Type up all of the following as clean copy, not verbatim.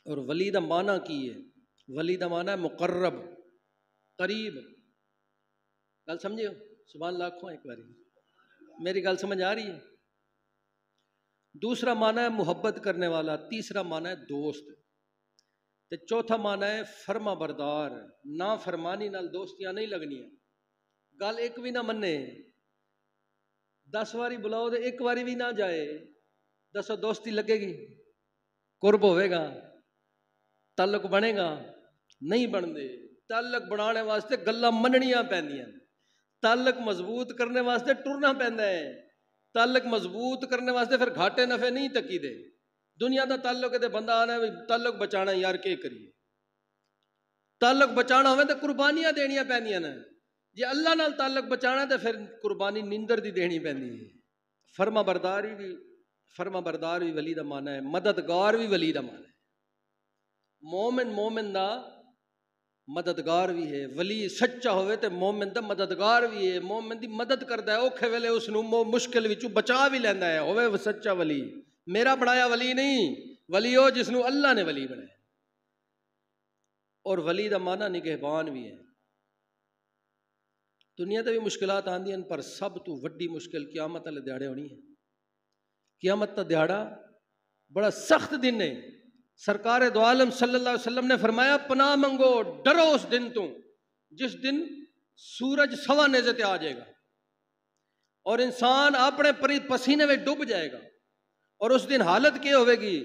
اور ولی دا معنی کی ہے؟ ولی دا معنی ہے مقرب، قریب۔ گل سمجھے ہو؟ سبحان اللہ آکھو ایک باری، میری گل سمجھ آ رہی ہے؟ دوسرا معنی ہے محبت کرنے والا، تیسرا معنی ہے دوست، تے چوتھا معنی ہے فرما بردار۔ نا فرمانی نال دوستیاں نہیں لگنیاں، گل ایک بھی نہ منے، 10 واری بلاؤ تے ایک واری بھی نہ جائے، دسو دوستی لگے گی؟ قرب ہوئے گا؟ تعلق بنے گا؟ نہیں بنتے۔ تعلق بنانے واسطے گلاں مننیاں پیندیاں، تعلق مضبوط کرنے واسطے ٹرنا پیندا ہے، تعلق مضبوط کرنے واسطے پھر گھاٹے نفع نہیں تکی دے۔ دنیا دا تعلق ہے تے بندہ آنا ہے تعلق بچانا، یار کے کریے؟ تعلق بچانا ہوئے تے قربانیاں دینیاں پیندیاں نے، جے اللہ نال تعلق بچانا تے پھر قربانی نیندر دی دینی پیندی ہے۔ فرما بردار بھی ولی دا معنی ہے، مددگار بھی ولی دا معنی ہے۔ مومن دا مددگار بھی ہے، ولی سچا ہوئے تے مومن دا مددگار بھی ہے، مومن دی مدد کردا ہے، اوکھے ویلے اس نو مشکل وچوں بچا بھی لیندا ہے، ہوئے سچا ولی۔ میرا بنایا ولی نہیں، ولی ہو جس نو اللہ نے ولی بنایا۔ اور ولی دا معنی نگہبان بھی ہے۔ دنیا تے بھی مشکلات آندیاں پر سب تو وڈی مشکل قیامت والے دیہاڑے ہونی ہے۔ قیامت دا دیہاڑا بڑا سخت دن ہے۔ سرکار دو عالم صلی اللہ علیہ وسلم نے فرمایا پناہ منگو، ڈرو اس دن تو جس دن سورج سوا نیزے تے آ جائے گا اور انسان اپنے پسینے میں ڈوب جائے گا، اور اس دن حالت کیا ہوئے گی؟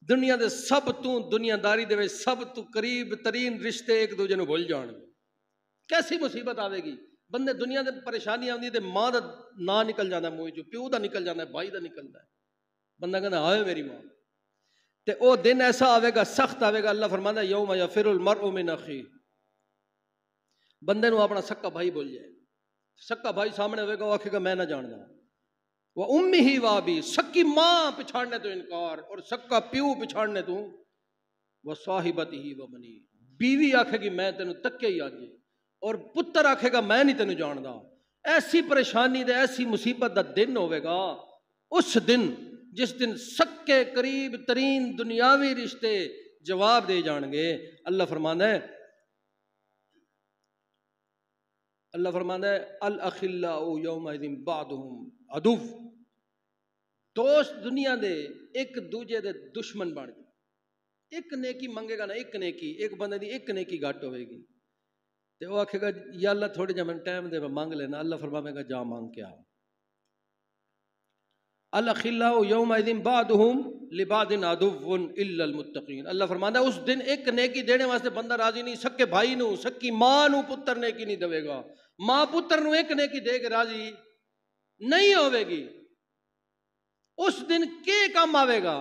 دنیا دے سب تو دنیا داری دے سب تو قریب ترین رشتے ایک دوجے نو بھول جان گے۔ کیسی مصیبت آئے گی؟ بندے دنیا دے پریشانی آندی تے ماں دا نا نکل جاتا ہے منہ چوں، پیو دا نکل جاتا ہے، بھائی دا نکلتا ہے، بندہ کہتا ہے ہائے میری ماں۔ تے او دن ایسا آئے گا، سخت آئے گا، اللہ فرماتا ہے یوم یفر المرء من اخیہ، بندے نو اپنا سکا بھائی بول جائے، سکا بھائی سامنے ہوئے گا، وہ آکھے گا میں نہ جاندا، وہ امی و ابی، سکی ماں پچھاڑنے تو انکار اور سکا پیو پچھاڑنے تو، وہ صاحبتہ و بنی، بیوی آکھے گی میں تینوں تکے ہی آج، اور پتر آکھے گا میں نہیں تینوں جاندا۔ ایسی پریشانی دے ایسی مصیبت دا دن ہوئے گا، اس دن جس دن سکے قریب ترین دنیاوی رشتے جواب دے جان گے۔ اللہ فرماندا ہے الاخلاء یومئذ بعضهم عدو، دوست دنیا دے ایک دوجے دے دشمن بن گئے۔ ایک نیکی منگے گا نا، ایک نیکی، ایک بندے دی ایک نیکی گھٹ ہوئے گی تے وہ آکھے گا یا اللہ تھوڑے جا میں ٹائم دے میں مانگ لینا، اللہ فرمائے گا جا مانگ کے آ۔ الاخلاء یومئذ بعضهم لبعض عدو الا المتقین، اللہ فرماتا ہے اس دن ایک نیکی دینے واسطے بندہ راضی نہیں، سکے بھائی نو، سکی ماں نو پتر نیکی نہیں دے گا، ماں پتر نو ایک نیکی دے کے راضی نہیں ہوئے گی۔ اس دن کے کام آئے گا؟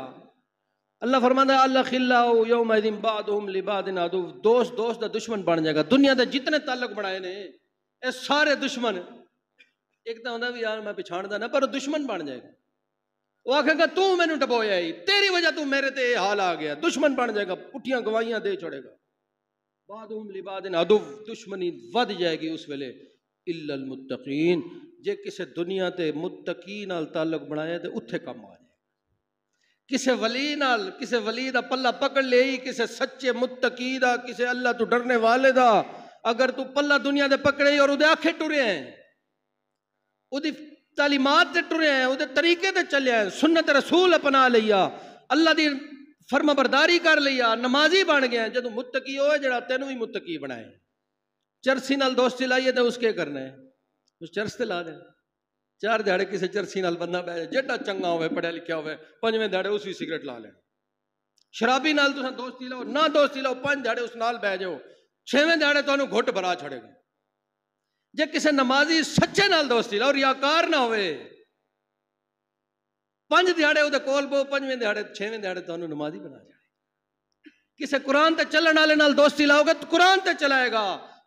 اللہ فرماتا ہے الاخلاء یومئذ بعضهم لبعض عدو، دوست دا دشمن بن جائے گا۔ دنیا دے جتنے تعلق بنائے نے اے سارے دشمن، ایک تو ہوتا بھی یار میں پچھاڑدا نہ، پر دشمن بن جائے گا۔ وہ آکھے گا تو میں نے ڈبویا ہی، تیری وجہ تو میرے تے حال آ گیا، دشمن بن جائے گا، پٹھیاں گواہیاں دے چھوڑے گا۔ بعضهم لبعض عدو، دشمنی ود جائے گی اس ویلے، الا المتقین، جے کسے دنیا تے متقی نال تعلق بنایا تے اتھے کم آ جائے۔ کسے ولی نال، کسے ولی دا پلہ پکڑ لے، کسے سچے متقی دا، کسے اللہ تو ڈرنے والے دا، اگر تو پلہ دنیا دے پکڑے اور اودے آکھے ٹرے ہیں، اودی تعلیمات تے ٹرے ہیں، اودے طریقے تے چلے ہیں، سنت رسول اپنا لیا، اللہ دی فرما برداری کر لیا، نمازی بن گیا، جدو متقی ہوئے جڑا تینوں بھی متقی بنائے۔ چرسی نال دوستی لائیے تو اس کے کرنا ہے، اس چرس تے لا دیں، 4 دہاڑے کسی چرسی نال بندہ بیٹھے جیڈا چنگا ہوئے پڑھیا لکھیا ہوئے، 5ویں دہاڑے اس بھی سگریٹ لا لیں۔ شرابی نال تساں دوستی لاؤ، نہ دوستی لاؤ، 5 دہاڑے اس نال بیٹھ جاؤ، 6ویں دہاڑے تانوں گھٹ بھرا چھڑے گا۔ جے کسے نمازی سچے نال دوستی لاؤ، ریاکار نہ ہوئے، 5 دہاڑے وہ کول بو، 5ویں دہاڑے 6ویں دہاڑے تانوں نمازی بنا جائے۔ کسے قرآن تے چلن والے نال دوستی لاؤ گے تو قرآن تے چلائے گا،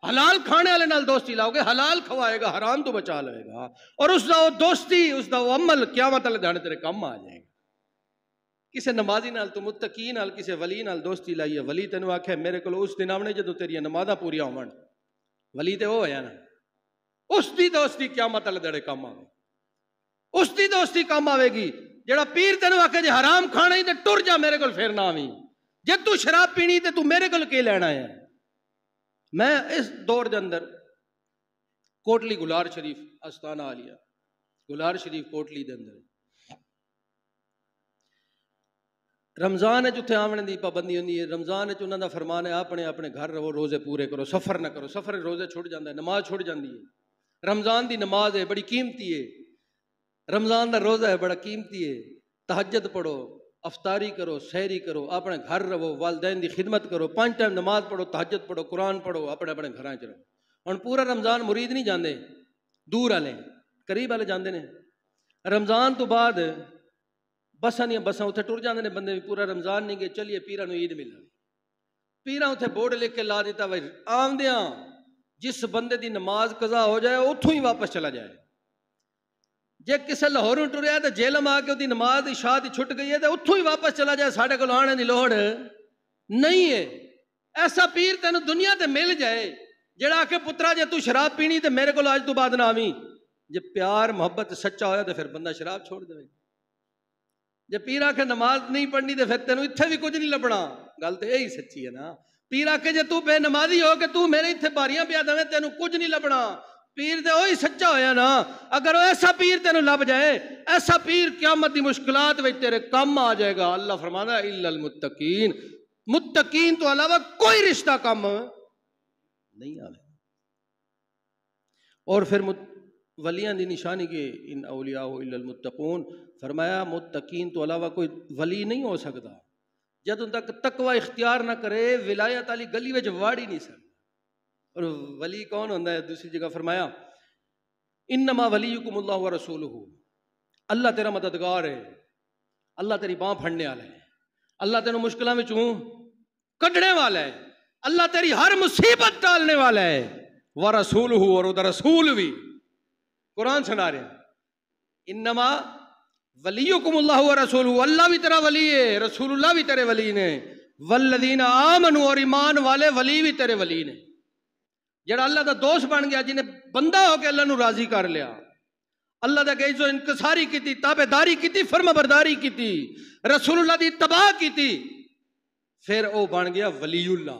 حلال کھانے والے نال دوستی لاؤ گے حلال کھوائے گا، حرام تو بچا لے گا، اور اس دا وہ دوستی، اس دا وہ عمل قیامت والے دن تیرے کم آ جائے گا۔ کسے نمازی نال تو متقی نال، کسے ولی نال دوستی لائیے، ولی تینوں آکھے میرے کو اس دن آمنے جدوں تیریاں نمازاں پوریاں ہون، ولی تے وہ ہویا نا، اس دی دوستی قیامت والے دن کم آوے، اس دی دوستی کم آوے گی۔ جڑا پیر تینوں آکھے جے حرام کھانا ہی تے ٹر جا میرے کو پھر نہ آویں، جے تو شراب پینی تے تو میرے کول کی لینا ہے. میں اس دور دے اندر کوٹلی گلار شریف استانہ عالیہ گلار شریف کوٹلی دے اندر رمضان اتنے آمنے دی پابندی ہوندی ہے. رمضان انہاں دا فرمان ہے اپنے اپنے گھر رہو، روزے پورے کرو، سفر نہ کرو. سفر روزے چھوٹ جاندے ہے، نماز چھوٹ جاندی ہے. رمضان دی نماز ہے بڑی قیمتی ہے، رمضان دا روزہ ہے بڑا قیمتی ہے. تہجد پڑھو، افطاری کرو، سحری کرو، اپنے گھر رہو، والدین دی خدمت کرو، 5 ٹائم نماز پڑھو، تہجد پڑھو، قرآن پڑھو، اپنے اپنے گھراں چ رہو. ہن پورا رمضان مرید نہیں جاندے، دور والے قریب والے جاندے نے. رمضان تو بعد بساں نہیں بساں اتنے ٹر جاندے نے بندے بھی پورا رمضان نہیں گئے، چلیے پیراں نوں عید ملن. پیراں اتنے بورڈ لکھ کے لا دیتا بھائی آمدیاں جس بندے دی نماز قضا ہو جائے اتوں ہی واپس چلا جائے. جے کسے لاہوروں ٹریا تو جیلم آ کے دی نماز عشاء دی چھٹ گئی ہے تو اتوں ہی واپس چلا جائے، ساڈے کول آنے دی لوڑ نہیں ہے. ایسا پیر تینوں دنیا تے مل جائے جڑا آ کے پترا جے تو شراب پینی تے میرے کول اج تو بعد نہ آویں. جے پیار محبت سچا ہویا تو پھر بندہ شراب چھوڑ دے. جے پیر آ کے نماز نہیں پڑھنی تو پھر تینوں اتنے بھی کچھ نہیں لبنا. گل تو یہی سچی ہے نا. پیر آ کے جے تو بے نمازی ہو کے تو میرے اتنے باریاں پیا دے تینوں کچھ نہیں لبنا. پیر تے وہی سچا ہویا نا. اگر وہ ایسا پیر تینوں لب جائے، ایسا پیر قیامت دی مشکلات وچ تیرے کم آ جائے گا. اللہ فرمانا ہے الا المتقین، متقین تو علاوہ کوئی رشتہ کم نہیں آئے. اور پھر ولیاں دی نشانی کے ان اولیاء الا المتقون، فرمایا متقین تو علاوہ کوئی ولی نہیں ہو سکتا جدوں تک تقوی اختیار نہ کرے ولایت والی گلی وچ واڑ ہی نہیں سکتا. اور ولی کون ہوتا ہے؟ دوسری جگہ فرمایا انما ولیکم اللہ ورسولہ، اللہ تیرا مددگار ہے، اللہ تیری باں پھڑنے والا ہے، اللہ تینوں مشکلاں وچوں کڈنے والا ہے، اللہ تیری ہر مصیبت ٹالنے والا ہے. ورسولہ، اور ادھر رسول بھی قرآن سنا رہے ہیں انما ولیکم اللہ ورسولہ، اللہ بھی تیرا ولی ہے، رسول اللہ بھی تیرے ولی نے، والذین آمنوا، اور ایمان والے ولی بھی تیرے ولی نے. جڑا اللہ دا دوست بن گیا، جنہیں بندہ ہو کے اللہ نو راضی کر لیا، اللہ دا کہ انکساری کیتی، تابعداری کیتی، فرما برداری کیتی، رسول اللہ دی اتباع کیتی، پھر او بن گیا ولی اللہ.